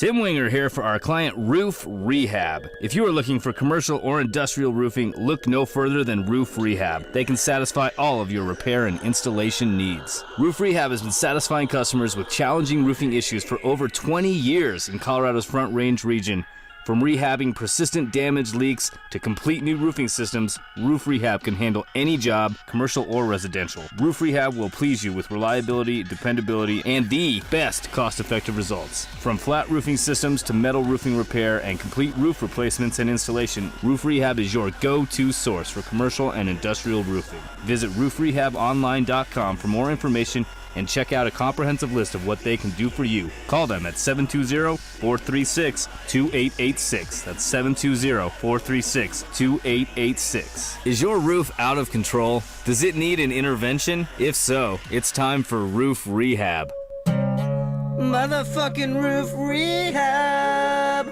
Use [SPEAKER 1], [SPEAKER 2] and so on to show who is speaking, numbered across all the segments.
[SPEAKER 1] Tim Winger here for our client Roof Rehab. If you are looking for commercial or industrial roofing, look no further than Roof Rehab. They can satisfy all of your repair and installation needs. Roof Rehab has been satisfying customers with challenging roofing issues for over 20 years in Colorado's Front Range region. From rehabbing persistent damaged leaks to complete new roofing systems, Roof Rehab can handle any job, commercial or residential. Roof Rehab will please you with reliability, dependability, and the best cost-effective results. From flat roofing systems to metal roofing repair and complete roof replacements and installation, Roof Rehab is your go-to source for commercial and industrial roofing. Visit roofrehabonline.com for more information and check out a comprehensive list of what they can do for you. Call them at 720-436-2886. That's 720-436-2886. Is your roof out of control? Does it need an intervention? If so, it's time for Roof Rehab.
[SPEAKER 2] Motherfucking Roof Rehab!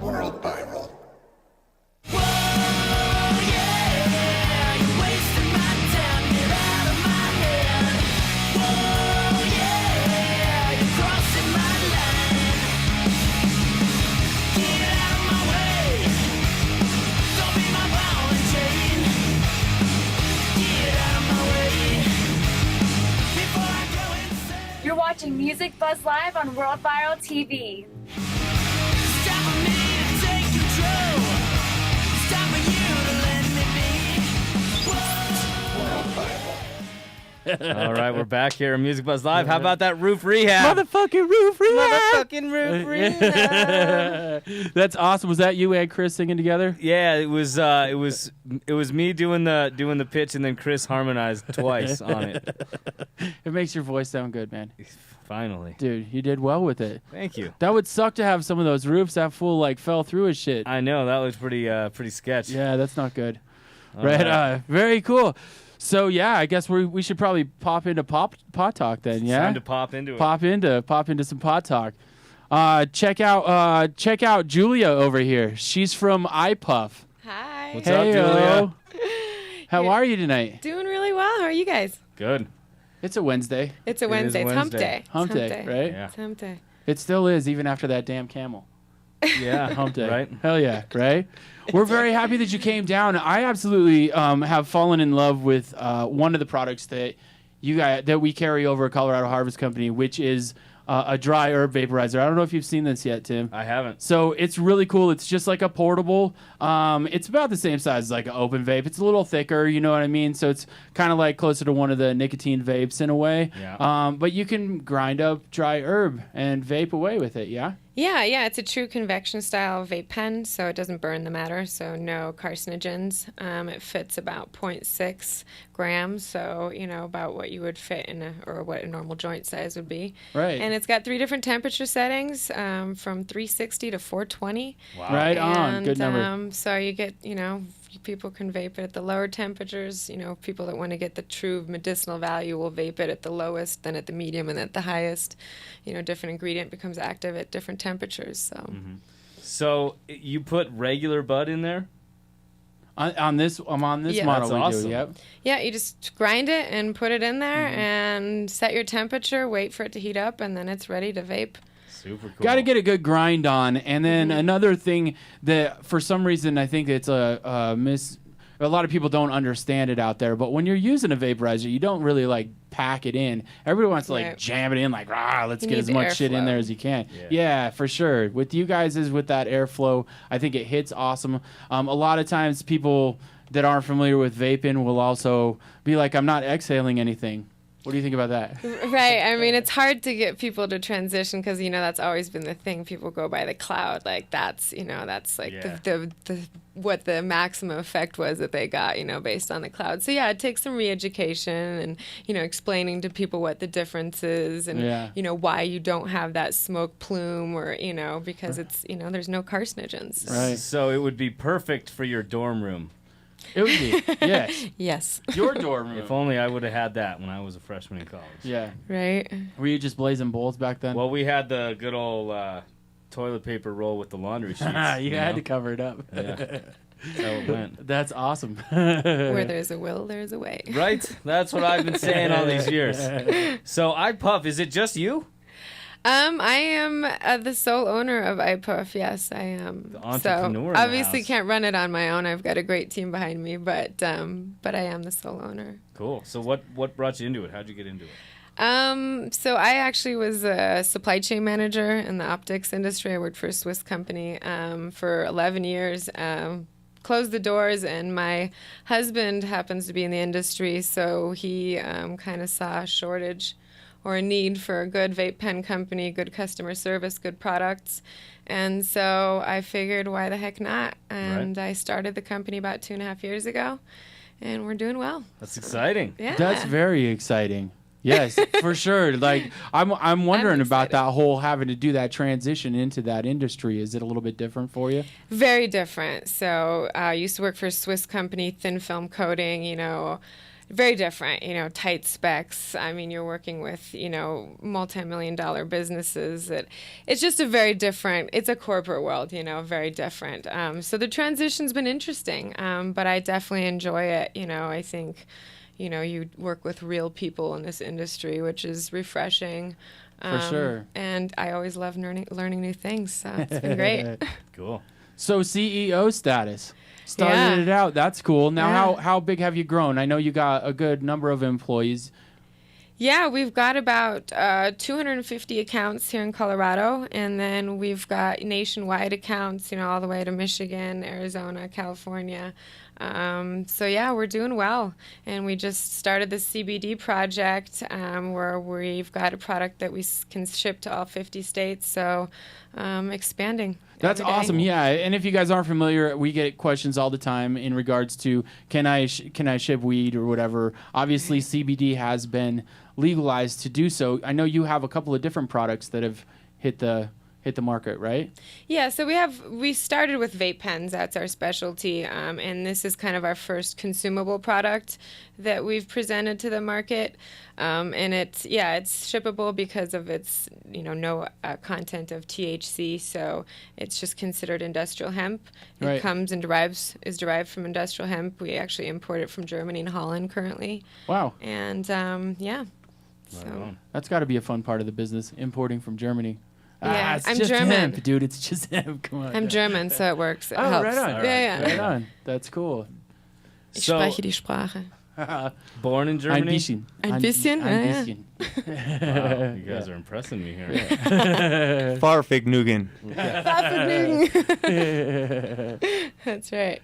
[SPEAKER 3] World Viral.
[SPEAKER 4] You're watching Music Buzz Live on World Viral TV.
[SPEAKER 1] All right, we're back here on Music Buzz Live. How about that Roof Rehab?
[SPEAKER 5] Motherfucking Roof Rehab.
[SPEAKER 2] Motherfucking Roof Rehab!
[SPEAKER 5] That's awesome. Was that you and Chris singing together?
[SPEAKER 1] Yeah, it was me doing the pitch and then Chris harmonized twice on it.
[SPEAKER 5] It makes your voice sound good, man.
[SPEAKER 1] Finally.
[SPEAKER 5] Dude, you did well with it.
[SPEAKER 1] Thank you.
[SPEAKER 5] That would suck to have some of those roofs that fool like fell through his shit.
[SPEAKER 1] I know, that was pretty sketch.
[SPEAKER 5] Yeah, that's not good.
[SPEAKER 1] All
[SPEAKER 5] right. Very cool. So yeah, I guess we should probably pop into pot talk then. Yeah,
[SPEAKER 1] time to pop into it.
[SPEAKER 5] Pop into some pot talk. Check out Julia over here. She's from iPuff.
[SPEAKER 6] Hi.
[SPEAKER 1] What's up, Julia?
[SPEAKER 5] How are you tonight?
[SPEAKER 6] Doing really well. How are you guys?
[SPEAKER 1] Good.
[SPEAKER 5] It's a Wednesday.
[SPEAKER 6] It's a Wednesday. It's hump
[SPEAKER 1] Wednesday.
[SPEAKER 6] day.
[SPEAKER 5] Hump day, right?
[SPEAKER 1] Yeah.
[SPEAKER 6] It's hump day.
[SPEAKER 5] It still is, even after that damn camel.
[SPEAKER 1] Yeah.
[SPEAKER 5] Hump day.
[SPEAKER 1] Right?
[SPEAKER 5] Hell yeah, right? We're very happy that you came down. I absolutely have fallen in love with one of the products that we carry over at Colorado Harvest Company, which is a dry herb vaporizer. I don't know if you've seen this yet, Tim.
[SPEAKER 1] I haven't.
[SPEAKER 5] So it's really cool. It's just like a portable. It's about the same size as like an open vape. It's a little thicker, you know what I mean? So it's kind of like closer to one of the nicotine vapes in a way.
[SPEAKER 1] Yeah.
[SPEAKER 5] But you can grind up dry herb and vape away with it, yeah?
[SPEAKER 6] Yeah. It's a true convection style vape pen, so it doesn't burn the matter, so no carcinogens. It fits about 0.6 grams, so about what you would fit or what a normal joint size would be.
[SPEAKER 5] Right.
[SPEAKER 6] And it's got 3 different temperature settings, from 360 to 420.
[SPEAKER 1] Wow.
[SPEAKER 5] Right on. Good number.
[SPEAKER 6] So you get, people can vape it at the lower temperatures. People that want to get the true medicinal value will vape it at the lowest, then at the medium, and at the highest. Different ingredient becomes active at different temperatures. So,
[SPEAKER 1] So you put regular bud in there?
[SPEAKER 5] On this
[SPEAKER 6] Yeah.
[SPEAKER 5] model
[SPEAKER 1] That's
[SPEAKER 5] we
[SPEAKER 1] awesome.
[SPEAKER 5] do, yep.
[SPEAKER 6] Yeah, you just grind it and put it in there and set your temperature, wait for it to heat up, and then it's ready to vape.
[SPEAKER 1] Super cool.
[SPEAKER 5] Got to get a good grind on. And then another thing that for some reason I think it's a lot of people don't understand it out there, but when you're using a vaporizer, you don't really like pack it in. Everybody wants to like
[SPEAKER 6] Right.
[SPEAKER 5] jam it in like, let's
[SPEAKER 6] You
[SPEAKER 5] get
[SPEAKER 6] need
[SPEAKER 5] as
[SPEAKER 6] the
[SPEAKER 5] much shit in
[SPEAKER 6] airflow.
[SPEAKER 5] there as you can.
[SPEAKER 1] Yeah.
[SPEAKER 5] Yeah, for sure. With you guys is with that airflow, I think it hits awesome. A lot of times people that aren't familiar with vaping will also be like, I'm not exhaling anything. What do you think about that?
[SPEAKER 6] Right. I mean, it's hard to get people to transition because, that's always been the thing. People go by the cloud. Like, that's like
[SPEAKER 1] Yeah.
[SPEAKER 6] the what the maximum effect was that they got, based on the cloud. So, yeah, it takes some re-education and, explaining to people what the difference is and, why you don't have that smoke plume or, because it's, there's no carcinogens.
[SPEAKER 5] Right.
[SPEAKER 1] So it would be perfect for your dorm room.
[SPEAKER 5] It would be. Yes.
[SPEAKER 6] Yes.
[SPEAKER 5] Your dorm room.
[SPEAKER 1] If only I would have had that when I was a freshman in college.
[SPEAKER 5] Yeah.
[SPEAKER 6] Right.
[SPEAKER 5] Were you just blazing bowls back then?
[SPEAKER 1] Well, we had the good old toilet paper roll with the laundry sheets.
[SPEAKER 5] you had to cover it up.
[SPEAKER 1] Yeah. That's how it went.
[SPEAKER 5] That's awesome.
[SPEAKER 6] Where there's a will, there's a way.
[SPEAKER 1] Right? That's what I've been saying all these years. So iPuff, is it just you?
[SPEAKER 6] I am the sole owner of iPuff. Yes, I am.
[SPEAKER 1] The entrepreneur in the
[SPEAKER 6] obviously
[SPEAKER 1] house.
[SPEAKER 6] can't run it on my own. I've got a great team behind me, but I am the sole owner.
[SPEAKER 1] Cool. So what brought you into it? How'd you get into it?
[SPEAKER 6] So I actually was a supply chain manager in the optics industry. I worked for a Swiss company for 11 years. Closed the doors, and my husband happens to be in the industry, so he kind of saw a shortage or a need for a good vape pen company, good customer service, good products. And so I figured, why the heck not? And I started the company about 2.5 years ago, and we're doing well.
[SPEAKER 1] That's exciting.
[SPEAKER 6] Yeah.
[SPEAKER 5] That's very exciting. Yes, for sure. Like I'm wondering about that whole having to do that transition into that industry. Is it a little bit different for you?
[SPEAKER 6] Very different. So I used to work for a Swiss company, thin film coating, very different, tight specs. I mean, you're working with, multi-million-dollar businesses. It's just a very different, it's a corporate world, very different. So the transition's been interesting, but I definitely enjoy it. I think, you work with real people in this industry, which is refreshing.
[SPEAKER 5] For sure.
[SPEAKER 6] And I always love learning new things, so it's been great.
[SPEAKER 1] Cool.
[SPEAKER 5] So CEO status. Started it out. That's cool. Now,
[SPEAKER 6] Yeah.
[SPEAKER 5] how big have you grown? I know you got a good number of employees.
[SPEAKER 6] Yeah, we've got about 250 accounts here in Colorado, and then we've got nationwide accounts, all the way to Michigan, Arizona, California. So yeah, we're doing well, and we just started the CBD project where we've got a product that we can ship to all 50 states. So expanding.
[SPEAKER 5] That's
[SPEAKER 6] every day.
[SPEAKER 5] awesome. Yeah, and if you guys aren't familiar, we get questions all the time in regards to can I ship weed or whatever. Obviously, CBD has been legalized to do so. I know you have a couple of different products that have hit the market, right?
[SPEAKER 6] Yeah, so we started with vape pens. That's our specialty, and this is kind of our first consumable product that we've presented to the market. And it's shippable because of its no content of THC, so it's just considered industrial hemp. It
[SPEAKER 5] Right.
[SPEAKER 6] comes and is derived from industrial hemp. We actually import it from Germany and Holland currently.
[SPEAKER 5] Wow,
[SPEAKER 6] And
[SPEAKER 1] Right
[SPEAKER 6] so
[SPEAKER 1] on.
[SPEAKER 5] that's got to be a fun part of the business, importing from Germany.
[SPEAKER 6] Yeah,
[SPEAKER 5] it's
[SPEAKER 6] I'm
[SPEAKER 5] just
[SPEAKER 6] German.
[SPEAKER 5] hemp, dude. It's just hemp. Come on.
[SPEAKER 6] I'm German, so it works. It
[SPEAKER 5] Oh,
[SPEAKER 6] helps.
[SPEAKER 5] right on.
[SPEAKER 6] Yeah.
[SPEAKER 5] Right on. That's cool.
[SPEAKER 6] Ich
[SPEAKER 1] So-
[SPEAKER 6] spreche die Sprache.
[SPEAKER 1] Born in
[SPEAKER 5] Ein
[SPEAKER 1] Germany?
[SPEAKER 5] bisschen.
[SPEAKER 6] Ein bisschen,
[SPEAKER 5] Ein
[SPEAKER 6] ja,
[SPEAKER 5] bisschen.
[SPEAKER 1] Wow, you guys are impressing me here.
[SPEAKER 2] Farfignugan.
[SPEAKER 6] That's right.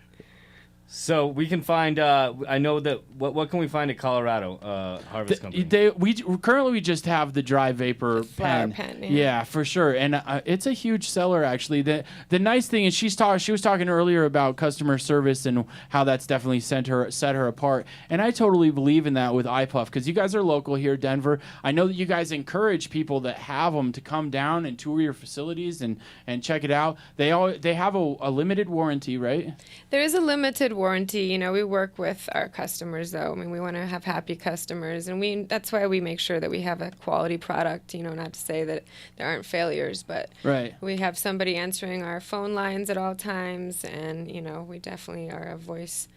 [SPEAKER 1] So we can find. I know that. What can we find at Colorado Harvest Company?
[SPEAKER 5] We currently just have the dry vapor
[SPEAKER 6] flower
[SPEAKER 5] pen.
[SPEAKER 6] pen, yeah.
[SPEAKER 5] For sure, and it's a huge seller actually. The nice thing is she was talking earlier about customer service and how that's definitely set her apart. And I totally believe in that with iPuff because you guys are local here, Denver. I know that you guys encourage people that have them to come down and tour your facilities and check it out. They have a limited warranty, right?
[SPEAKER 6] There is a limited warranty. We work with our customers, though. I mean, we want to have happy customers, and that's why we make sure that we have a quality product. Not to say that there aren't failures, but
[SPEAKER 5] Right.
[SPEAKER 6] we have somebody answering our phone lines at all times, and we definitely are a voice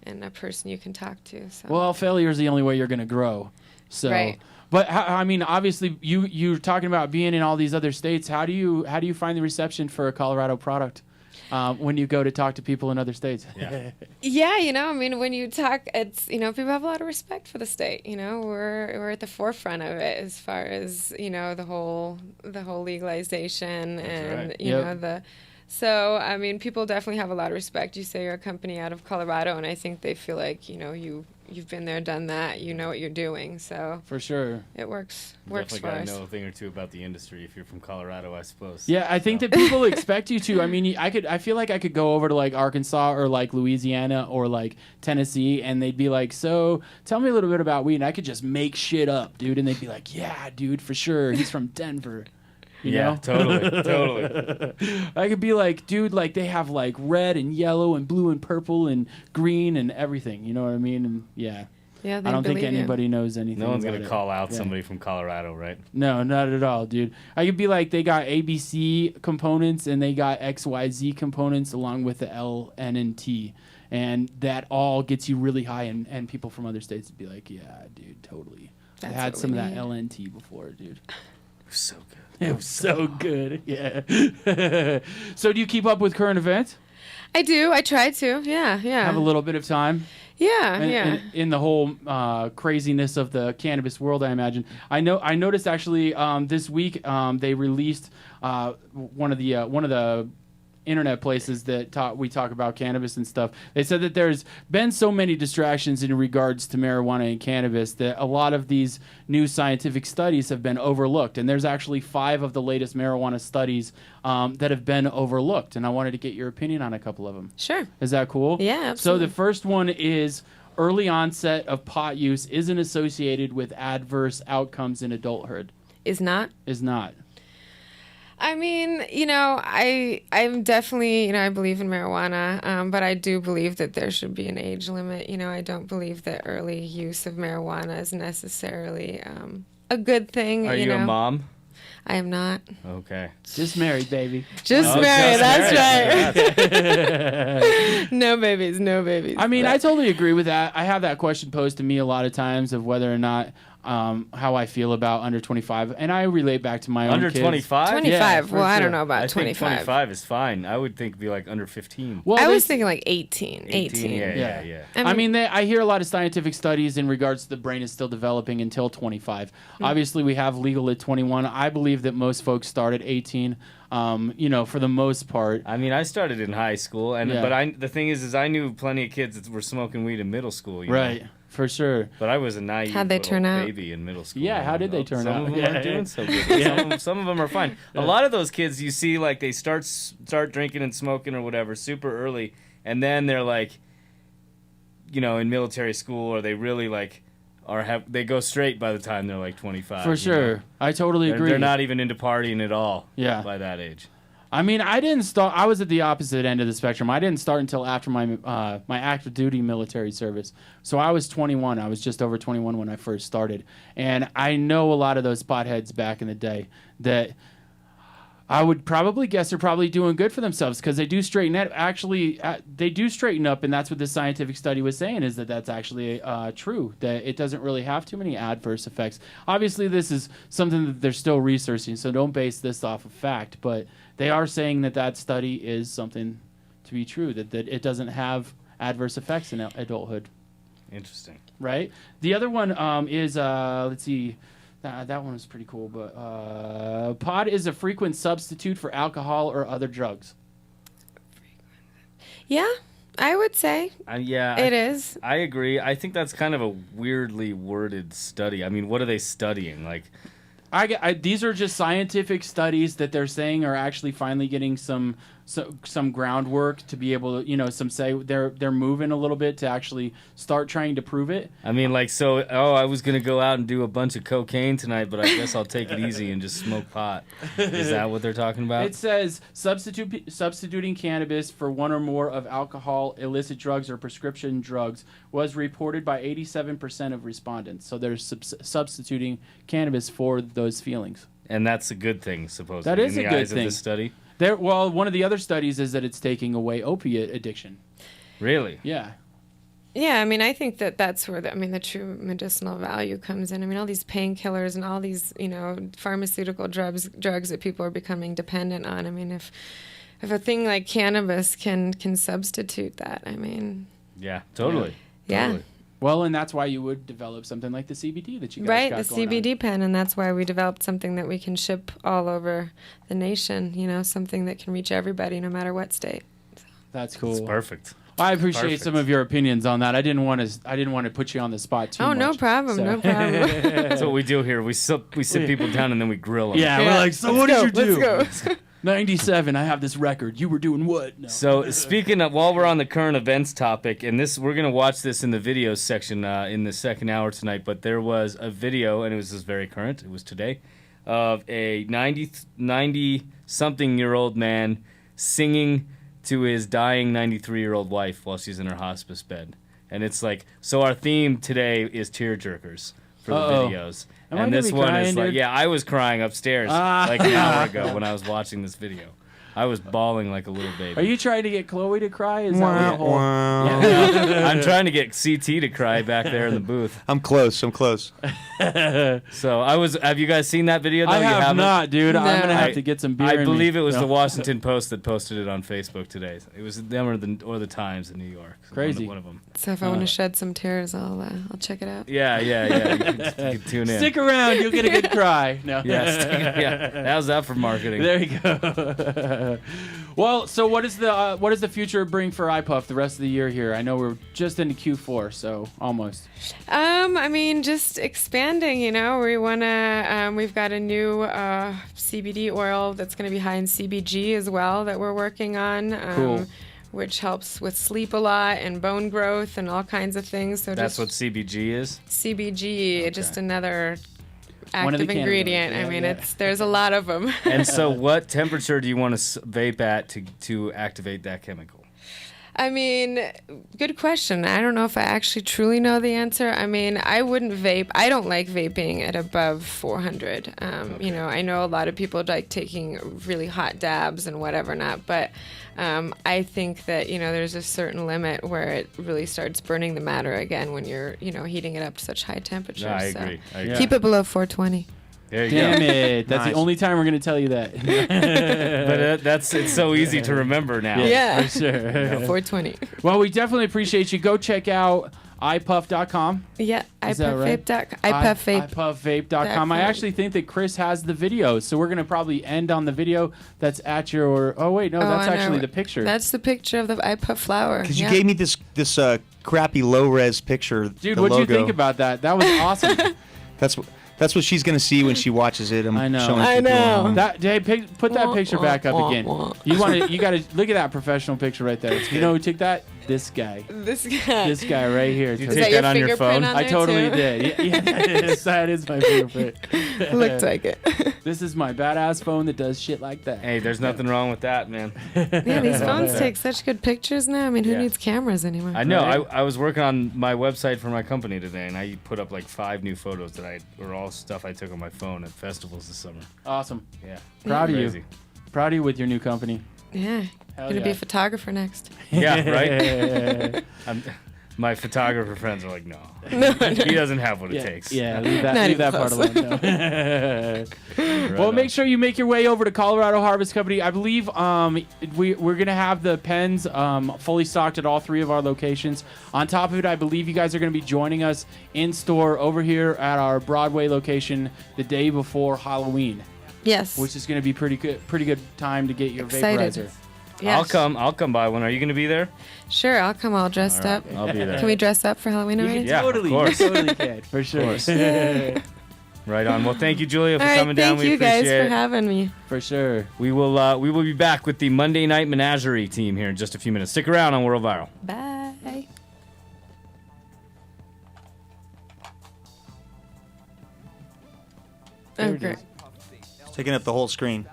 [SPEAKER 6] and a person you can talk to. So.
[SPEAKER 5] Well, failure is the only way you're going to grow. So,
[SPEAKER 6] Right.
[SPEAKER 5] But I mean, obviously, you're talking about being in all these other states. How do you find the reception for a Colorado product when you go to talk to people in other states?
[SPEAKER 1] Yeah.
[SPEAKER 6] Yeah, I mean, when you talk, it's people have a lot of respect for the state. We're at the forefront of it as far as the whole legalization and
[SPEAKER 1] right.
[SPEAKER 5] Yep.
[SPEAKER 6] So I mean, people definitely have a lot of respect. You say you're a company out of Colorado, and I think they feel like you've been there, done that. You know what you're doing, so
[SPEAKER 5] For sure.
[SPEAKER 6] it works
[SPEAKER 1] Definitely
[SPEAKER 6] for
[SPEAKER 1] got to
[SPEAKER 6] us.
[SPEAKER 1] know a thing or two about the industry if you're from Colorado, I suppose.
[SPEAKER 5] Yeah, I think that people expect you to. I mean, I feel like I could go over to like Arkansas or like Louisiana or like Tennessee, and they'd be like, "So, tell me a little bit about weed." And I could just make shit up, dude, and they'd be like, "Yeah, dude, for sure. He's from Denver." You
[SPEAKER 1] Yeah,
[SPEAKER 5] know?
[SPEAKER 1] totally.
[SPEAKER 5] I could be like, dude, like they have like red and yellow and blue and purple and green and everything. You know what I mean? And yeah,
[SPEAKER 6] Yeah, they
[SPEAKER 5] I don't think
[SPEAKER 6] believe you.
[SPEAKER 5] anybody knows anything.
[SPEAKER 1] No one's
[SPEAKER 5] about
[SPEAKER 1] going to
[SPEAKER 5] it.
[SPEAKER 1] call out
[SPEAKER 5] Yeah.
[SPEAKER 1] somebody from Colorado, right?
[SPEAKER 5] No, not at all, dude. I could be like, they got ABC components and they got XYZ components along with the L, N, and T. And that all gets you really high, and people from other states would be like, yeah, dude, totally. I
[SPEAKER 6] That's
[SPEAKER 5] had
[SPEAKER 6] what
[SPEAKER 5] some
[SPEAKER 6] we
[SPEAKER 5] of that
[SPEAKER 6] need.
[SPEAKER 5] LNT before, dude.
[SPEAKER 1] So good.
[SPEAKER 5] It was so good. Yeah. So do you keep up with current events?
[SPEAKER 6] I do. I try to. Yeah.
[SPEAKER 5] Have a little bit of time?
[SPEAKER 6] Yeah.
[SPEAKER 5] In the whole craziness of the cannabis world, I imagine. I noticed actually this week they released one of the internet places that we talk about cannabis and stuff. They said that there's been so many distractions in regards to marijuana and cannabis that a lot of these new scientific studies have been overlooked. And there's actually 5 of the latest marijuana studies that have been overlooked. And I wanted to get your opinion on a couple of them.
[SPEAKER 6] Sure.
[SPEAKER 5] Is that cool?
[SPEAKER 6] Yeah, absolutely.
[SPEAKER 5] So the first one is early onset of pot use isn't associated with adverse outcomes in adulthood.
[SPEAKER 6] Is not. I mean, I'm definitely, I believe in marijuana, but I do believe that there should be an age limit. I don't believe that early use of marijuana is necessarily a good thing.
[SPEAKER 1] Are you a mom?
[SPEAKER 6] I am not.
[SPEAKER 1] Okay.
[SPEAKER 5] Just married, baby.
[SPEAKER 6] Just married, that's right. No babies.
[SPEAKER 5] I mean, I totally agree with that. I have that question posed to me a lot of times of whether or not how I feel about under 25, and I relate back to my own
[SPEAKER 1] Under
[SPEAKER 5] kids.
[SPEAKER 1] 25?
[SPEAKER 6] 25.
[SPEAKER 5] Yeah,
[SPEAKER 6] Well, I
[SPEAKER 5] sure.
[SPEAKER 6] don't know about 25.
[SPEAKER 1] I think 25 is fine. I would think be like under 15.
[SPEAKER 5] Well,
[SPEAKER 6] I
[SPEAKER 5] they-
[SPEAKER 6] was thinking like 18.
[SPEAKER 5] Yeah.
[SPEAKER 6] I mean,
[SPEAKER 5] I hear a lot of scientific studies in regards to the brain is still developing until 25. Obviously, we have legal at 21. I believe that most folks start at 18. For the most part.
[SPEAKER 1] I mean, I started in high school, but the thing is I knew plenty of kids that were smoking weed in middle school. You
[SPEAKER 5] Right.
[SPEAKER 1] know?
[SPEAKER 5] For sure.
[SPEAKER 1] But I was a naive
[SPEAKER 6] How'd they turn out?
[SPEAKER 1] baby in middle school.
[SPEAKER 5] Yeah, how did they turn out?
[SPEAKER 1] Some of them aren't doing so good. Some of them are fine. A lot of those kids, you see, like they start drinking and smoking or whatever super early, and then they're like, in military school, or they really like they go straight by the time they're like 25.
[SPEAKER 5] For sure. I totally agree.
[SPEAKER 1] They're not even into partying at all.
[SPEAKER 5] Yeah.
[SPEAKER 1] By that age.
[SPEAKER 5] I mean, I didn't start. I was at the opposite end of the spectrum. I didn't start until after my my active duty military service. So I was 21. I was just over 21 when I first started, and I know a lot of those potheads back in the day that I would probably guess are probably doing good for themselves because they do straighten up. Actually, they do straighten up, and that's what this scientific study was saying is that that's actually true. That it doesn't really have too many adverse effects. Obviously, this is something that they're still researching, so don't base this off of fact, but they are saying that study is something to be true, that it doesn't have adverse effects in adulthood.
[SPEAKER 1] Interesting.
[SPEAKER 5] Right? The other one is, let's see, that one was pretty cool, but pot is a frequent substitute for alcohol or other drugs.
[SPEAKER 6] yeah, I would say it is.
[SPEAKER 1] I agree. I think that's kind of a weirdly worded study. I mean, what are they studying? Like,
[SPEAKER 5] these are just scientific studies that they're saying are actually finally getting some groundwork to be able to, some say they're moving a little bit to actually start trying to prove it.
[SPEAKER 1] I mean, like, I was going to go out and do a bunch of cocaine tonight, but I guess I'll take it easy and just smoke pot. Is that what they're talking about?
[SPEAKER 5] It says substituting cannabis for one or more of alcohol, illicit drugs, or prescription drugs was reported by 87% of respondents. So they're substituting cannabis for those feelings.
[SPEAKER 1] And that's a good thing, supposedly,
[SPEAKER 5] That is
[SPEAKER 1] in the
[SPEAKER 5] a good
[SPEAKER 1] eyes
[SPEAKER 5] thing.
[SPEAKER 1] of this study.
[SPEAKER 5] One of the other studies is that it's taking away opiate addiction.
[SPEAKER 1] Really?
[SPEAKER 5] Yeah.
[SPEAKER 6] Yeah, I mean, I think that's where the true medicinal value comes in. I mean, all these painkillers and all these, pharmaceutical drugs that people are becoming dependent on. I mean, if a thing like cannabis can substitute that, I mean.
[SPEAKER 1] Yeah, totally.
[SPEAKER 6] Yeah.
[SPEAKER 1] Totally.
[SPEAKER 5] Well, and that's why you would develop something like the CBD that you guys
[SPEAKER 6] Right,
[SPEAKER 5] got
[SPEAKER 6] the
[SPEAKER 5] going
[SPEAKER 6] CBD
[SPEAKER 5] on.
[SPEAKER 6] pen, and that's why we developed something that we can ship all over the nation, something that can reach everybody no matter what state.
[SPEAKER 5] That's cool.
[SPEAKER 1] It's perfect.
[SPEAKER 5] I appreciate
[SPEAKER 1] Perfect.
[SPEAKER 5] some of your opinions on that. I didn't want to put you on the spot too much.
[SPEAKER 6] No problem,
[SPEAKER 5] so.
[SPEAKER 6] no problem.
[SPEAKER 1] That's what we do here. We sit people down and then we grill them.
[SPEAKER 5] Yeah, we're like, so what did you do?
[SPEAKER 6] Let's go.
[SPEAKER 5] 97, I have this record. You were doing what? No.
[SPEAKER 1] So speaking of, while we're on the current events topic, and we're gonna watch this in the video section in the second hour tonight. But there was a video, and it was very current. It was today, of a 90-something-year-old man singing to his dying 93-year-old wife while she's in her hospice bed. And it's like, so our theme today is tearjerkers for the videos.
[SPEAKER 5] Am I
[SPEAKER 1] And
[SPEAKER 5] gonna
[SPEAKER 1] this
[SPEAKER 5] be
[SPEAKER 1] one
[SPEAKER 5] crying,
[SPEAKER 1] is like,
[SPEAKER 5] dude?
[SPEAKER 1] yeah, I was crying upstairs like an hour ago when I was watching this video. I was bawling like a little baby.
[SPEAKER 5] Are you trying to get Chloe to cry? Is that the whole?
[SPEAKER 1] I'm trying to get CT to cry back there in the booth.
[SPEAKER 7] I'm close.
[SPEAKER 1] So have you guys seen that video? Though?
[SPEAKER 5] I
[SPEAKER 1] You
[SPEAKER 5] have
[SPEAKER 1] haven't?
[SPEAKER 5] not, dude.
[SPEAKER 6] No.
[SPEAKER 5] I'm gonna have to get some beer.
[SPEAKER 1] I
[SPEAKER 5] in me.
[SPEAKER 1] believe it was
[SPEAKER 5] No.
[SPEAKER 1] the Washington Post that posted it on Facebook today. It was them or the Times in New York.
[SPEAKER 5] Crazy.
[SPEAKER 1] One of them.
[SPEAKER 6] So if I want to shed some tears, I'll check it out.
[SPEAKER 1] Yeah. You can tune in.
[SPEAKER 5] Stick around, you'll get a good cry. No.
[SPEAKER 1] Yeah. How's that for marketing?
[SPEAKER 5] There you go. Well, so what does the future bring for iPuff the rest of the year here? I know we're just into Q4, so almost.
[SPEAKER 6] I mean, just expanding. We wanna. We've got a new CBD oil that's going to be high in CBG as well that we're working on.
[SPEAKER 5] Cool.
[SPEAKER 6] Which helps with sleep a lot and bone growth and all kinds of things. So
[SPEAKER 1] That's
[SPEAKER 6] just
[SPEAKER 1] what CBG is?
[SPEAKER 6] CBG, just another
[SPEAKER 5] One of the
[SPEAKER 6] active ingredient.
[SPEAKER 5] cannabinoids.
[SPEAKER 6] I mean,
[SPEAKER 5] Yeah.
[SPEAKER 6] there's a lot of them.
[SPEAKER 1] And so what temperature do you want to vape at to activate that chemical?
[SPEAKER 6] I mean, good question. I don't know if I actually truly know the answer. I mean, I wouldn't vape. I don't like vaping at above 400. I know a lot of people like taking really hot dabs and whatever not, but I think that, there's a certain limit where it really starts burning the matter again when you're, heating it up to such high temperatures.
[SPEAKER 1] No, I
[SPEAKER 6] So
[SPEAKER 1] agree.
[SPEAKER 5] Yeah.
[SPEAKER 6] keep it below 420.
[SPEAKER 1] There you
[SPEAKER 5] Damn
[SPEAKER 1] go.
[SPEAKER 5] it! That's
[SPEAKER 7] Nice.
[SPEAKER 5] the only time we're gonna tell you that.
[SPEAKER 1] But it's so easy to remember now.
[SPEAKER 6] Yeah.
[SPEAKER 5] For sure.
[SPEAKER 6] 420.
[SPEAKER 5] Well, we definitely appreciate you. Go check out iPuff.com.
[SPEAKER 6] Yeah,
[SPEAKER 5] Is that right?
[SPEAKER 6] iPuffvape.
[SPEAKER 5] iPuffvape.com. I actually think that Chris has the video, so we're going to probably end on the video that's at your... Oh, wait, no, that's
[SPEAKER 6] I
[SPEAKER 5] actually
[SPEAKER 6] know.
[SPEAKER 5] the picture.
[SPEAKER 6] That's the picture of the iPuff flower.
[SPEAKER 7] Because
[SPEAKER 6] yeah.
[SPEAKER 7] you gave me this crappy low res picture.
[SPEAKER 5] Dude,
[SPEAKER 7] the
[SPEAKER 5] what'd you
[SPEAKER 7] logo.
[SPEAKER 5] think about that? That was awesome.
[SPEAKER 7] That's what she's gonna see when she watches it.
[SPEAKER 5] I know.
[SPEAKER 7] showing
[SPEAKER 6] I
[SPEAKER 7] people
[SPEAKER 6] know.
[SPEAKER 7] at home.
[SPEAKER 5] Put that picture back up again. You got to look at that professional picture right there. You know who took that? This guy.
[SPEAKER 6] This guy.
[SPEAKER 5] This guy right here.
[SPEAKER 1] You
[SPEAKER 5] took
[SPEAKER 1] take
[SPEAKER 5] it.
[SPEAKER 1] that on your
[SPEAKER 6] fingerprint
[SPEAKER 1] phone?
[SPEAKER 6] on
[SPEAKER 5] I
[SPEAKER 6] there,
[SPEAKER 5] totally
[SPEAKER 6] too?
[SPEAKER 5] did. Yeah, that is my fingerprint.
[SPEAKER 6] Looked like it.
[SPEAKER 5] This is my badass phone that does shit like that.
[SPEAKER 1] Hey, there's nothing wrong with that, man.
[SPEAKER 6] Yeah, these phones take such good pictures now. I mean, who
[SPEAKER 1] Yeah.
[SPEAKER 6] needs cameras anymore?
[SPEAKER 1] I know.
[SPEAKER 5] Right.
[SPEAKER 1] I was working on my website for my company today, and I put up like 5 new photos that were all stuff I took on my phone at festivals this summer.
[SPEAKER 5] Awesome.
[SPEAKER 1] Yeah.
[SPEAKER 5] Proud of
[SPEAKER 1] Crazy.
[SPEAKER 5] you. Proud of you with your new company.
[SPEAKER 6] Yeah.
[SPEAKER 5] Hell
[SPEAKER 6] Gonna be
[SPEAKER 5] yeah.
[SPEAKER 6] a photographer next.
[SPEAKER 1] Yeah, right? My photographer friends are like, no. He doesn's have what it takes.
[SPEAKER 5] Yeah, leave
[SPEAKER 6] Not
[SPEAKER 5] that
[SPEAKER 6] even
[SPEAKER 5] part
[SPEAKER 6] close.
[SPEAKER 5] alone. No.
[SPEAKER 1] Right
[SPEAKER 5] Well,
[SPEAKER 1] on.
[SPEAKER 5] make sure you make your way over to Colorado Harvest Company. I believe we're going to have the pens fully stocked at all 3 of our locations. On top of it, I believe you guys are going to be joining us in store over here at our Broadway location the day before Halloween,
[SPEAKER 6] Yes.
[SPEAKER 5] which is going to be pretty good time to get your
[SPEAKER 6] Excited.
[SPEAKER 5] vaporizer.
[SPEAKER 6] Yes.
[SPEAKER 1] I'll come by one. Are you going to be there?
[SPEAKER 6] Sure, I'll come all dressed up.
[SPEAKER 1] I'll be there.
[SPEAKER 6] Can we dress up for Halloween
[SPEAKER 5] You
[SPEAKER 6] already?
[SPEAKER 5] can
[SPEAKER 1] Yeah, of
[SPEAKER 5] totally,
[SPEAKER 1] course.
[SPEAKER 5] you totally can, for sure.
[SPEAKER 1] course. Right on. Well, thank you, Julia, for
[SPEAKER 6] All right,
[SPEAKER 1] coming down.
[SPEAKER 6] thank
[SPEAKER 1] We
[SPEAKER 6] you
[SPEAKER 1] appreciate
[SPEAKER 6] guys for
[SPEAKER 1] it.
[SPEAKER 6] having me.
[SPEAKER 5] For sure.
[SPEAKER 1] We will be back with the Monday Night Menagerie team here in just a few minutes. Stick around on World Viral.
[SPEAKER 6] Bye.
[SPEAKER 5] There
[SPEAKER 6] Oh,
[SPEAKER 5] it
[SPEAKER 6] great.
[SPEAKER 5] is.
[SPEAKER 7] Taking up the whole screen.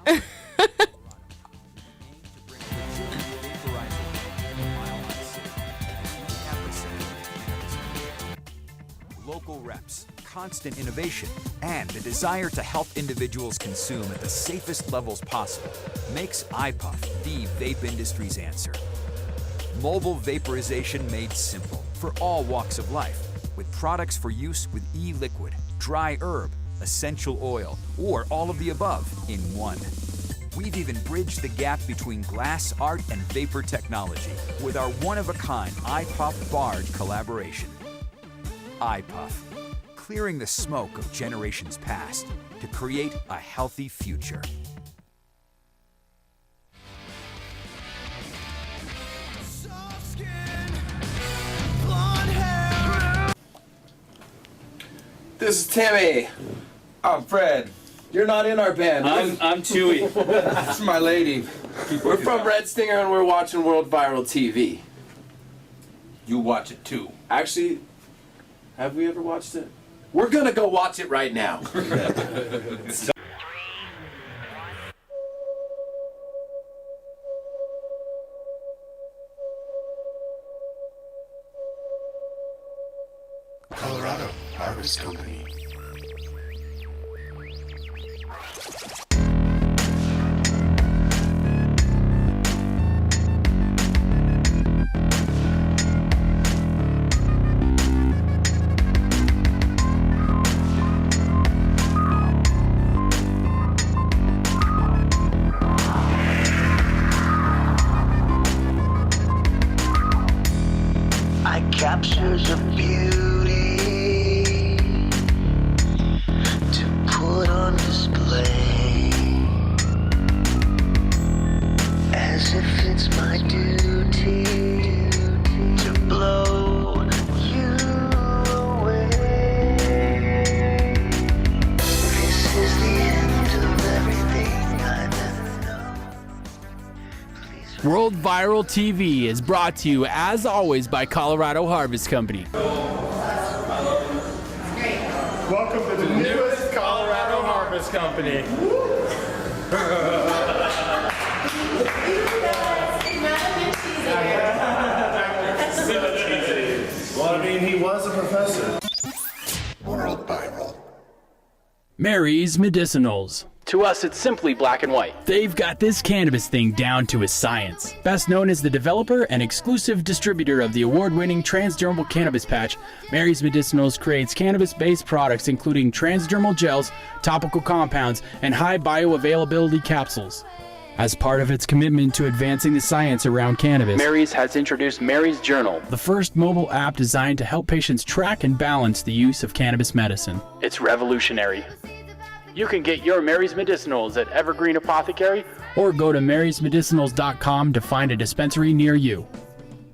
[SPEAKER 8] Local reps, constant innovation, and the desire to help individuals consume at the safest levels possible makes iPuff the vape industry's answer. Mobile vaporization made simple for all walks of life, with products for use with e-liquid, dry herb, essential oil, or all of the above in one. We've even bridged the gap between glass art and vapor technology with our one-of-a-kind iPuff Bard collaboration. iPuff, clearing the smoke of generations past to create a healthy future.
[SPEAKER 2] This is Timmy. I'm Fred. You're not in our band.
[SPEAKER 1] I'm Chewy.
[SPEAKER 2] This is my lady. We're from Red Stinger and we're watching World Viral TV. You watch it too. Actually, have we ever watched it? We're gonna go watch it right now.
[SPEAKER 3] Colorado Harvest Company.
[SPEAKER 5] World Viral TV is brought to you, as always, by Colorado Harvest Company.
[SPEAKER 9] Welcome to the newest Colorado Harvest Company. Well, I mean, he was a professor.
[SPEAKER 3] World Viral.
[SPEAKER 5] Mary's Medicinals. To us, it's simply black and white. They've got this cannabis thing down to a science. Best known as the developer and exclusive distributor of the award-winning transdermal cannabis patch, Mary's Medicinals creates cannabis-based products including transdermal gels, topical compounds, and high bioavailability capsules. As part of its commitment to advancing the science around cannabis, Mary's has introduced Mary's Journal, the first mobile app designed to help patients track and balance the use of cannabis medicine. It's revolutionary. You can get your Mary's Medicinals at Evergreen Apothecary or go to marysmedicinals.com to find a dispensary near you.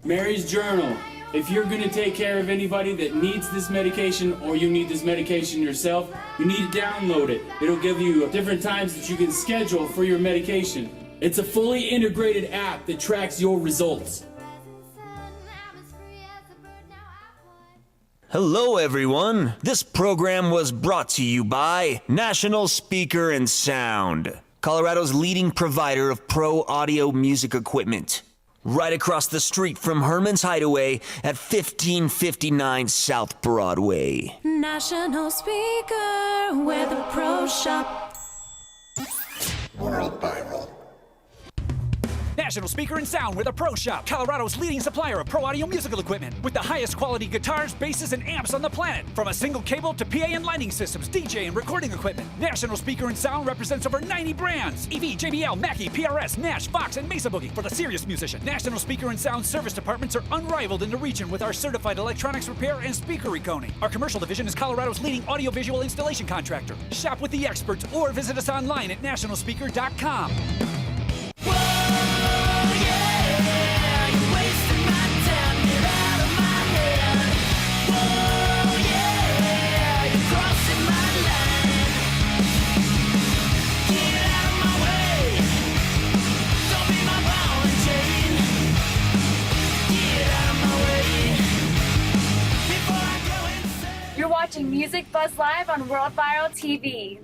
[SPEAKER 5] Mary's Journal. If you're going to take care of anybody that needs this medication or you need this medication yourself, you need to download it. It'll give you different times that you can schedule for your medication. It's a fully integrated app that tracks your results.
[SPEAKER 10] Hello, everyone. This program was brought to you by National Speaker and Sound, Colorado's leading provider of pro audio music equipment. Right across the street from Herman's Hideaway at 1559 South Broadway.
[SPEAKER 11] National Speaker, where the pros shop.
[SPEAKER 3] World Viral.
[SPEAKER 8] National Speaker and Sound with a Pro Shop, Colorado's leading supplier of pro audio musical equipment with the highest quality guitars, basses, and amps on the planet. From a single cable to PA and lighting systems, DJ and recording equipment. National Speaker and Sound represents over 90 brands. EV, JBL, Mackie, PRS, Nash, Fox, and Mesa Boogie for the serious musician. National Speaker and Sound service departments are unrivaled in the region with our certified electronics repair and speaker reconing. Our commercial division is Colorado's leading audiovisual installation contractor. Shop with the experts or visit us online at nationalspeaker.com.
[SPEAKER 4] You're watching Music Buzz Live on World Viral TV.